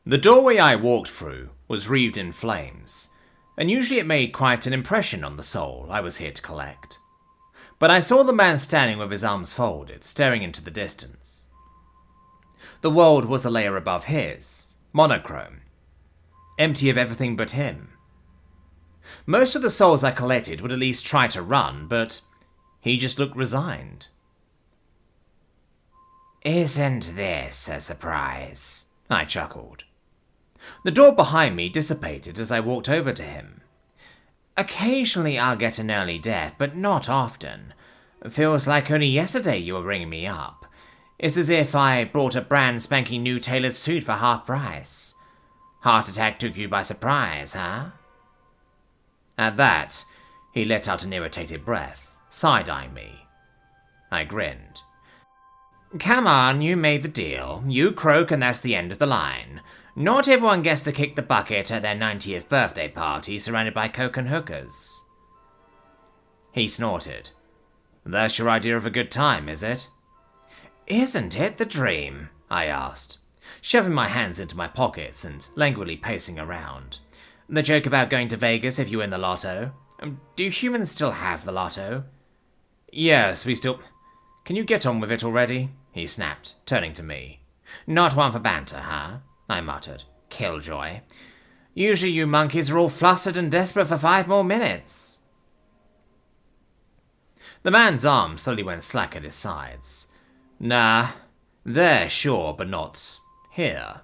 The doorway I walked through was wreathed in flames, and usually it made quite an impression on the soul I was here to collect. But I saw the man standing with his arms folded, staring into the distance. The world was a layer above his, monochrome, empty of everything but him. Most of the souls I collected would at least try to run, but he just looked resigned. "Isn't this a surprise?" I chuckled. The door behind me dissipated as I walked over to him. "Occasionally I'll get an early death, but not often. Feels like only yesterday you were ringing me up. It's as if I brought a brand spanking new tailored suit for half price. Heart attack took you by surprise, huh?" At that, he let out an irritated breath, side-eyeing me. I grinned. "Come on, you made the deal. You croak and that's the end of the line. Not everyone gets to kick the bucket at their 90th birthday party surrounded by coke and hookers." He snorted. "That's your idea of a good time, is it?" "Isn't it the dream?" I asked, shoving my hands into my pockets and languidly pacing around. "The joke about going to Vegas if you win the lotto? Do humans still have the lotto?" "Yes, we still—" "Can you get on with it already?" he snapped, turning to me. "Not one for banter, huh?" I muttered. "Killjoy. Usually you monkeys are all flustered and desperate for 5 more minutes." The man's arm slowly went slack at his sides. "Nah, there, sure, but not here."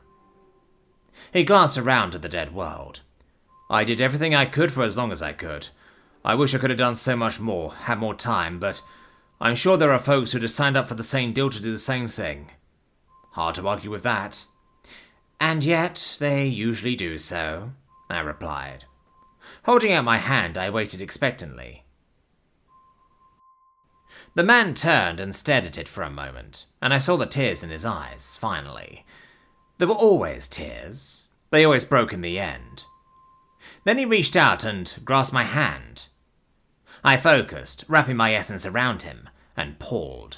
He glanced around at the dead world. "I did everything I could for as long as I could. I wish I could have done so much more, had more time, but I'm sure there are folks who'd have signed up for the same deal to do the same thing. Hard to argue with that." "And yet they usually do so," I replied. Holding out my hand, I waited expectantly. The man turned and stared at it for a moment, and I saw the tears in his eyes, finally. There were always tears. They always broke in the end. Then he reached out and grasped my hand. I focused, wrapping my essence around him, and pulled.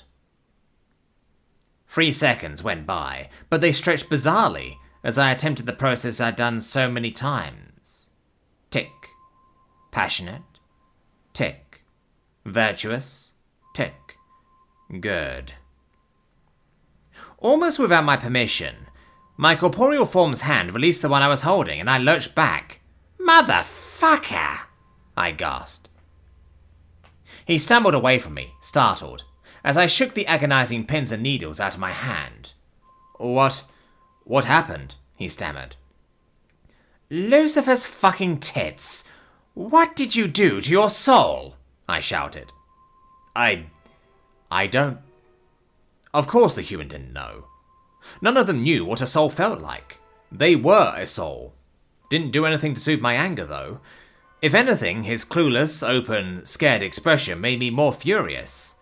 3 seconds went by, but they stretched bizarrely as I attempted the process I'd done so many times. Tick. Passionate. Tick. Virtuous. Tick. Good. Almost without my permission, my corporeal form's hand released the one I was holding, and I lurched back. "Motherfucker!" I gasped. He stumbled away from me, startled, as I shook the agonizing pins and needles out of my hand. What happened?" he stammered. "Lucifer's fucking tits! What did you do to your soul?" I shouted. I don't... Of course the human didn't know. None of them knew what a soul felt like. They were a soul. Didn't do anything to soothe my anger, though. If anything, his clueless, open, scared expression made me more furious.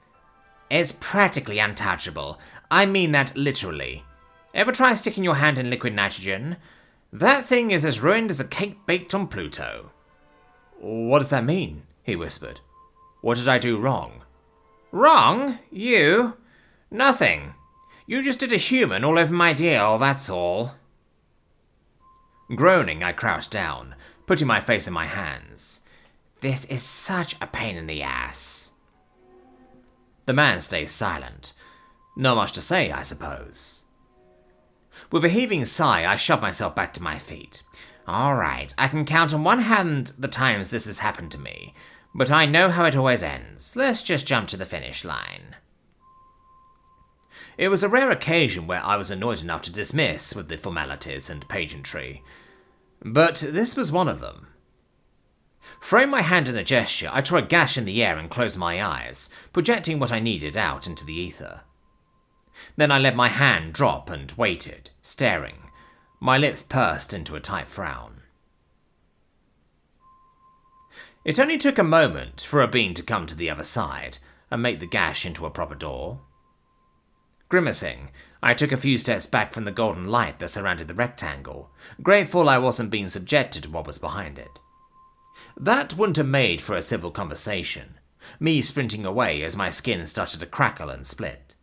"It's practically untouchable. I mean that literally. Ever try sticking your hand in liquid nitrogen? That thing is as ruined as a cake baked on Pluto." "What does that mean?" he whispered. "What did I do wrong?" "Wrong? You? Nothing. You just did a human all over my deal, that's all." Groaning, I crouched down, putting my face in my hands. "This is such a pain in the ass." The man stayed silent. Not much to say, I suppose. With a heaving sigh, I shoved myself back to my feet. "All right, I can count on one hand the times this has happened to me, but I know how it always ends. Let's just jump to the finish line." It was a rare occasion where I was annoyed enough to dismiss with the formalities and pageantry, but this was one of them. Throwing my hand in a gesture, I tore a gash in the air and closed my eyes, projecting what I needed out into the ether. Then I let my hand drop and waited, staring, my lips pursed into a tight frown. It only took a moment for a being to come to the other side and make the gash into a proper door. Grimacing, I took a few steps back from the golden light that surrounded the rectangle, grateful I wasn't being subjected to what was behind it. That wouldn't have made for a civil conversation, me sprinting away as my skin started to crackle and split.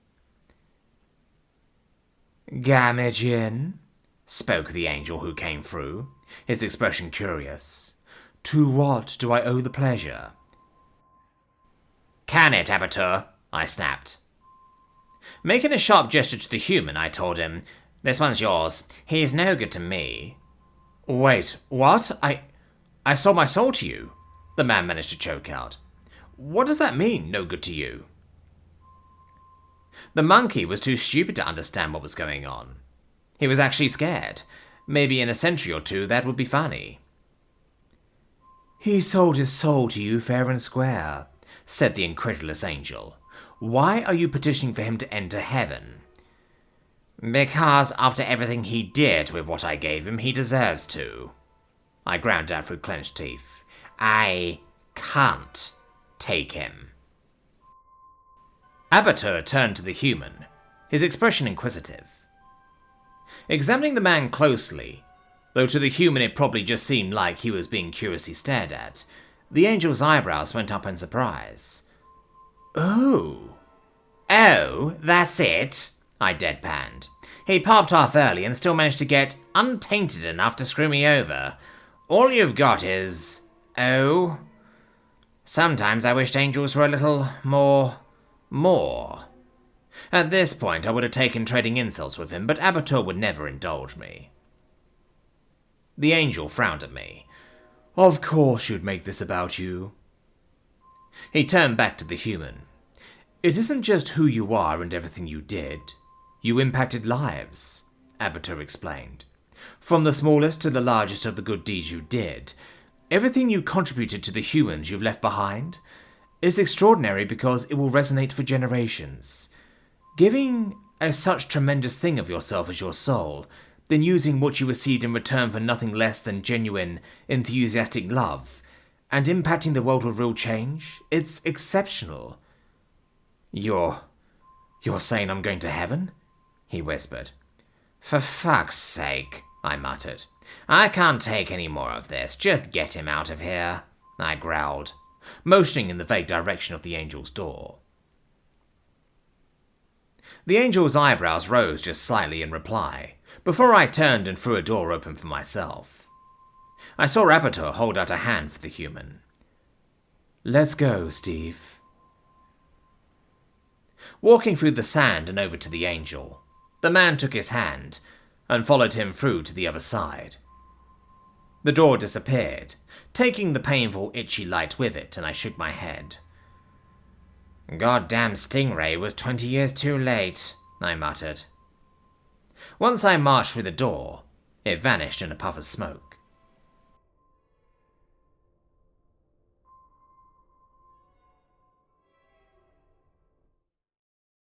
"Gamagin?" spoke the angel who came through, his expression curious. To what do I owe the pleasure? Can it, Abatur? I snapped. Making a sharp gesture to the human, I told him, This one's yours. He's no good to me. Wait, what? I sold my soul to you, the man managed to choke out. What does that mean, no good to you? The monkey was too stupid to understand what was going on. He was actually scared. Maybe in a century or two that would be funny. He sold his soul to you fair and square, said the incredulous angel. Why are you petitioning for him to enter heaven? Because after everything he did with what I gave him, he deserves to. I ground out through clenched teeth. I can't take him. Abatur turned to the human, his expression inquisitive. Examining the man closely, though to the human it probably just seemed like he was being curiously stared at, the angel's eyebrows went up in surprise. Oh, that's it, I deadpanned. He popped off early and still managed to get untainted enough to screw me over. All you've got is... Oh. Sometimes I wished angels were a little more. At this point, I would have taken trading insults with him, but Abatur would never indulge me. The angel frowned at me. Of course you'd make this about you. He turned back to the human. It isn't just who you are and everything you did. You impacted lives, Abatur explained. From the smallest to the largest of the good deeds you did, everything you contributed to the humans you've left behind is extraordinary because it will resonate for generations. Giving such tremendous thing of yourself as your soul, then using what you received in return for nothing less than genuine, enthusiastic love, and impacting the world with real change, it's exceptional. You're saying I'm going to heaven? He whispered. For fuck's sake, I muttered. I can't take any more of this. Just get him out of here, I growled, motioning in the vague direction of the angel's door. The angel's eyebrows rose just slightly in reply, before I turned and threw a door open for myself. I saw Abatur hold out a hand for the human. Let's go, Steve. Walking through the sand and over to the angel, the man took his hand and followed him through to the other side. The door disappeared, taking the painful, itchy light with it, and I shook my head. Goddamn Stingray was 20 years too late, I muttered. Once I marched through the door, it vanished in a puff of smoke.